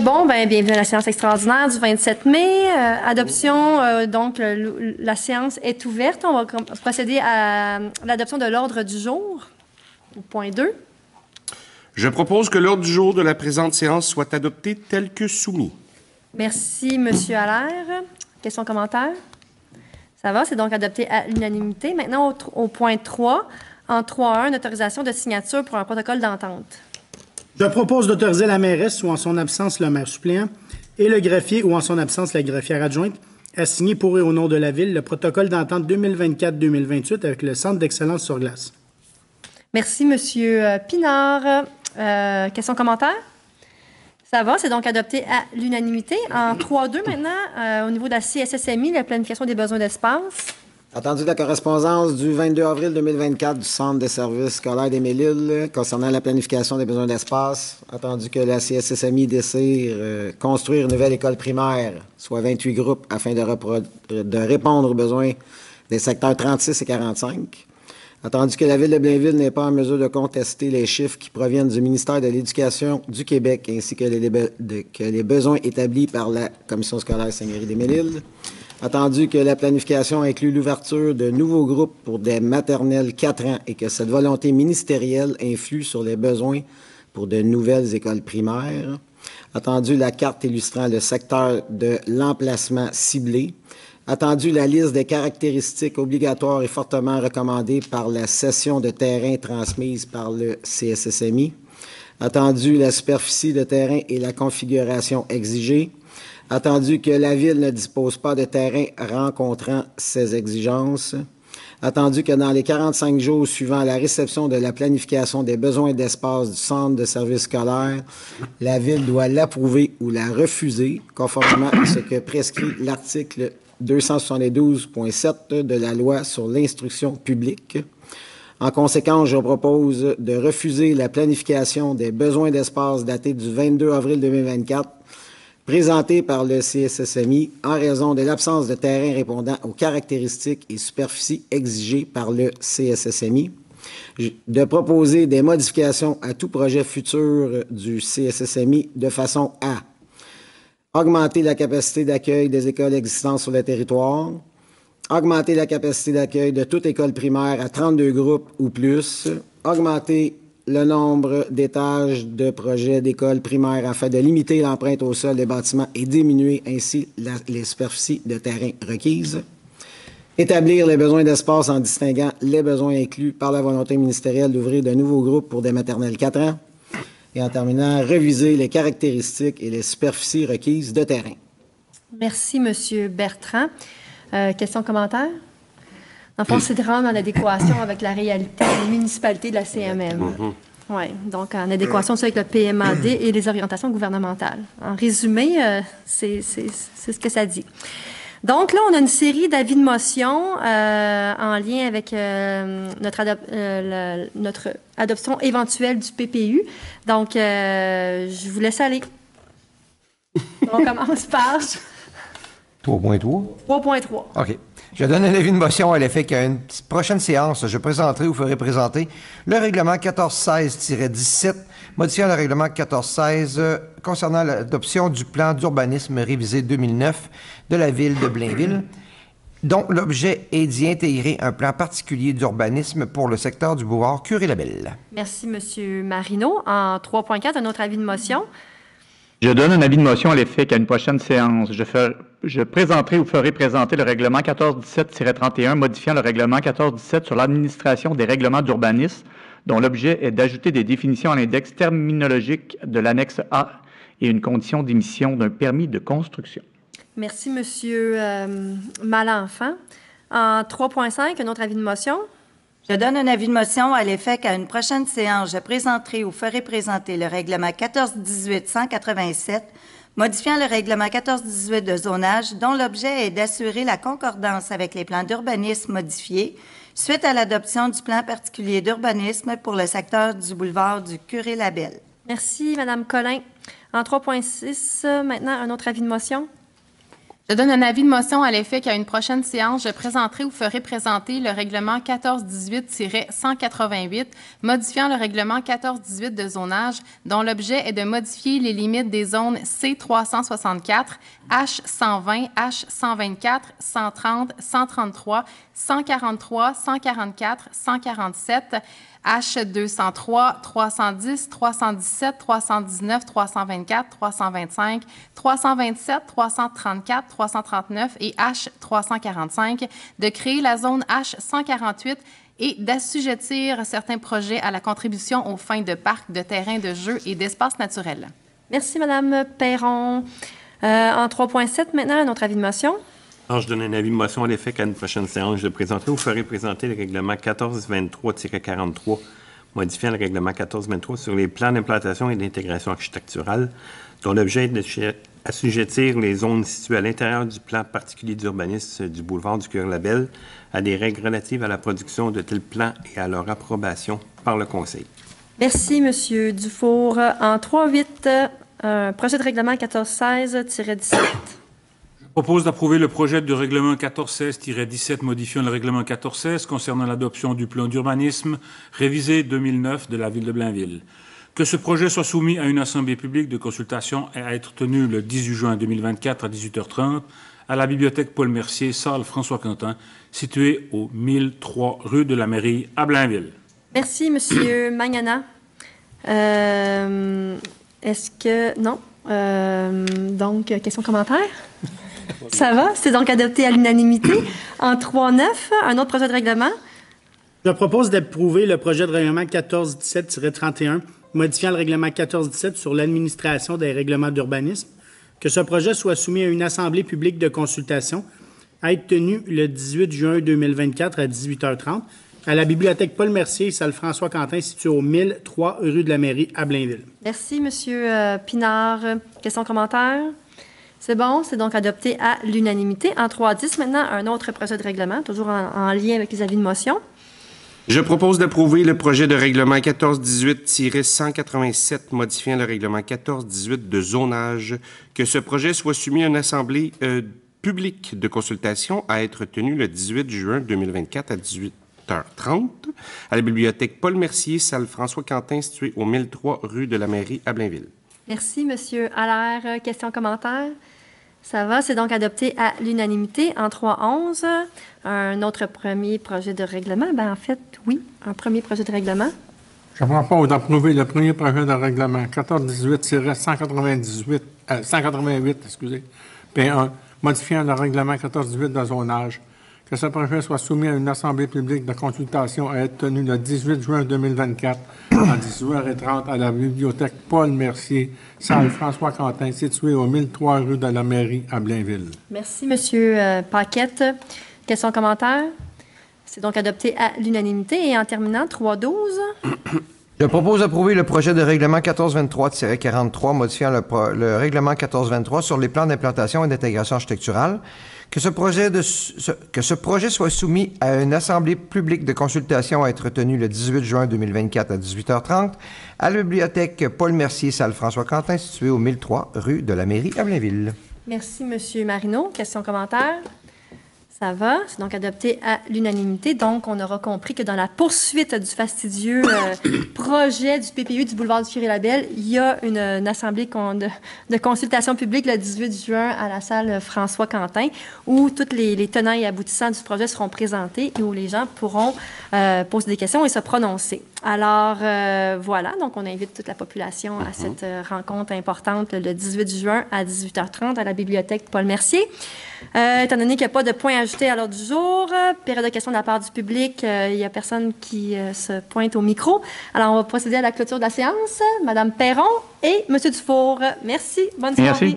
Bon, bienvenue à la séance extraordinaire du 27 mai. Adoption, la séance est ouverte. On va procéder à l'adoption de l'ordre du jour, au point 2. Je propose que l'ordre du jour de la présente séance soit adopté tel que soumis. Merci, M. Allaire. Questions, commentaires? Ça va, c'est donc adopté à l'unanimité. Maintenant, au point 3, en 3.1, une autorisation de signature pour un protocole d'entente. Je propose d'autoriser la mairesse ou en son absence le maire suppléant et le greffier ou en son absence la greffière adjointe à signer pour et au nom de la Ville le protocole d'entente 2024-2028 avec le Centre d'excellence sur glace. Merci, M. Pinard. Questions, commentaires? Ça va, c'est donc adopté à l'unanimité. En 3.2 maintenant, au niveau de la CSSMI, la planification des besoins d'espace. Attendu la correspondance du 22 avril 2024 du Centre de services scolaires des Mille-Îles concernant la planification des besoins d'espace. Attendu que la CSSMI désire construire une nouvelle école primaire, soit 28 groupes, afin de répondre aux besoins des secteurs 36 et 45. Attendu que la Ville de Blainville n'est pas en mesure de contester les chiffres qui proviennent du ministère de l'Éducation du Québec ainsi que les besoins établis par la Commission scolaire Seigneurie des Mille-Îles. Attendu que la planification inclut l'ouverture de nouveaux groupes pour des maternelles 4 ans et que cette volonté ministérielle influe sur les besoins pour de nouvelles écoles primaires. Attendu la carte illustrant le secteur de l'emplacement ciblé. Attendu la liste des caractéristiques obligatoires et fortement recommandées par la cession de terrain transmise par le CSSMI. Attendu la superficie de terrain et la configuration exigée. Attendu que la Ville ne dispose pas de terrain rencontrant ces exigences. Attendu que dans les 45 jours suivant la réception de la planification des besoins d'espace du Centre de services scolaires, la Ville doit l'approuver ou la refuser, conformément à ce que prescrit l'article 272.7 de la Loi sur l'instruction publique. En conséquence, je propose de refuser la planification des besoins d'espace datée du 22 avril 2024 présenté par le CSSMI en raison de l'absence de terrain répondant aux caractéristiques et superficies exigées par le CSSMI, de proposer des modifications à tout projet futur du CSSMI de façon à augmenter la capacité d'accueil des écoles existantes sur le territoire, augmenter la capacité d'accueil de toute école primaire à 32 groupes ou plus, augmenter le nombre d'étages de projets d'écoles primaires afin de limiter l'empreinte au sol des bâtiments et diminuer ainsi les superficies de terrain requises. Établir les besoins d'espace en distinguant les besoins inclus par la volonté ministérielle d'ouvrir de nouveaux groupes pour des maternelles 4 ans. Et en terminant, réviser les caractéristiques et les superficies requises de terrain. Merci, M. Bertrand. Questions, commentaires? En fond, c'est de rendre en adéquation avec la réalité des municipalités de la CMM. Oui, donc en adéquation aussi avec le PMAD et les orientations gouvernementales. En résumé, c'est ce que ça dit. Donc là, on a une série d'avis de motion en lien avec notre adoption éventuelle du PPU. Donc, je vous laisse aller. On commence par 3.3. 3.3. OK. Je donne un avis de motion à l'effet qu'à une prochaine séance, je présenterai ou ferai présenter le règlement 1416-17, modifiant le règlement 1416 concernant l'adoption du plan d'urbanisme révisé 2009 de la Ville de Blainville, dont l'objet est d'y intégrer un plan particulier d'urbanisme pour le secteur du boulevard Curé-Labelle. Merci, M. Marino. En 3.4, un autre avis de motion. Je donne un avis de motion à l'effet qu'à une prochaine séance, je présenterai ou ferai présenter le règlement 1417-31 modifiant le règlement 1417 sur l'administration des règlements d'urbanisme, dont l'objet est d'ajouter des définitions à l'index terminologique de l'annexe A et une condition d'émission d'un permis de construction. Merci, M. Malenfant. En 3.5, un autre avis de motion. Je donne un avis de motion à l'effet qu'à une prochaine séance, je présenterai ou ferai présenter le règlement 1418-187, modifiant le règlement 1418 de zonage, dont l'objet est d'assurer la concordance avec les plans d'urbanisme modifiés suite à l'adoption du plan particulier d'urbanisme pour le secteur du boulevard du Curé-Labelle. Merci, Mme Collin. En 3.6, maintenant, un autre avis de motion. Je donne un avis de motion à l'effet qu'à une prochaine séance, je présenterai ou ferai présenter le règlement 1418-188, modifiant le règlement 1418 de zonage, dont l'objet est de modifier les limites des zones C364, H120, H124, 130, 133, 143, 144, 147, H203, 310, 317, 319, 324, 325, 327, 334, 339 et H345, de créer la zone H148 et d'assujettir certains projets à la contribution aux fins de parcs, de terrains de jeux et d'espaces naturels. Merci, Madame Perron. En 3.7, maintenant, un autre avis de motion. Alors, je donne un avis de motion à l'effet qu'à une prochaine séance, je présenterai ou ferai présenter le règlement 1423-43, modifiant le règlement 1423 sur les plans d'implantation et d'intégration architecturale, dont l'objet est d'assujettir les zones situées à l'intérieur du plan particulier d'urbanisme du boulevard du Cœur-Labelle à des règles relatives à la production de tels plans et à leur approbation par le Conseil. Merci, Monsieur Dufour. En 3.8, projet de règlement 1416-17. Je propose d'approuver le projet de règlement 1416-17 modifiant le règlement 1416 concernant l'adoption du plan d'urbanisme révisé 2009 de la Ville de Blainville. Que ce projet soit soumis à une assemblée publique de consultation et à être tenu le 18 juin 2024 à 18h30 à la bibliothèque Paul Mercier, salle François Quentin, située au 1003 rue de la Mairie à Blainville. Merci, Monsieur Magnana. Est-ce que... Non. Donc, question-commentaire? Ça va? C'est donc adopté à l'unanimité. En 3.9, un autre projet de règlement. Je propose d'approuver le projet de règlement 1417-31, modifiant le règlement 1417 sur l'administration des règlements d'urbanisme. Que ce projet soit soumis à une assemblée publique de consultation à être tenue le 18 juin 2024 à 18h30 à la bibliothèque Paul Mercier, salle François Quentin, située au 1003 rue de la Mairie à Blainville. Merci, Monsieur Pinard. Question-commentaire? C'est bon, c'est donc adopté à l'unanimité. En 3.10, maintenant, un autre projet de règlement, toujours en lien avec les avis de motion. Je propose d'approuver le projet de règlement 1418-187 modifiant le règlement 1418 de zonage, que ce projet soit soumis à une assemblée publique de consultation à être tenue le 18 juin 2024 à 18h30 à la bibliothèque Paul Mercier, salle François Quentin, située au 1003 rue de la Mairie à Blainville. Merci, Monsieur Allaire. Question-commentaire? Ça va, c'est donc adopté à l'unanimité. En 3.11, un autre premier projet de règlement. Ben, en fait, oui, un premier projet de règlement. Je propose d'approuver le premier projet de règlement 1418-188, P1, modifiant le règlement 1418 de zonage. Que ce projet soit soumis à une assemblée publique de consultation à être tenue le 18 juin 2024 à 18h30 à la bibliothèque Paul Mercier, salle François Quentin, située au 1003 rue de la Mairie à Blainville. Merci, Monsieur Paquette. Question-commentaire? C'est donc adopté à l'unanimité. Et en terminant, 3.12. Je propose d'approuver le projet de règlement 1423-43 modifiant le règlement 1423 sur les plans d'implantation et d'intégration architecturale. Que ce projet soit soumis à une assemblée publique de consultation à être tenue le 18 juin 2024 à 18h30 à la bibliothèque Paul Mercier, salle François Quentin, située au 1003 rue de la Mairie à Blainville. Merci, Monsieur Marino. Question-commentaire? Ça va, c'est donc adopté à l'unanimité. Donc, on aura compris que dans la poursuite du fastidieux projet du PPU du boulevard du Curie-Labelle, il y a une assemblée de consultation publique le 18 juin à la salle François Quentin, où tous les tenants et aboutissants du projet seront présentés et où les gens pourront poser des questions et se prononcer. Alors, voilà, donc on invite toute la population à cette rencontre importante le 18 juin à 18h30 à la bibliothèque Paul Mercier. Étant donné qu'il n'y a pas de point ajouté à l'ordre du jour, période de questions de la part du public, il n'y a personne qui se pointe au micro. Alors, on va procéder à la clôture de la séance. Madame Perron et Monsieur Dufour, merci. Bonne soirée. Merci.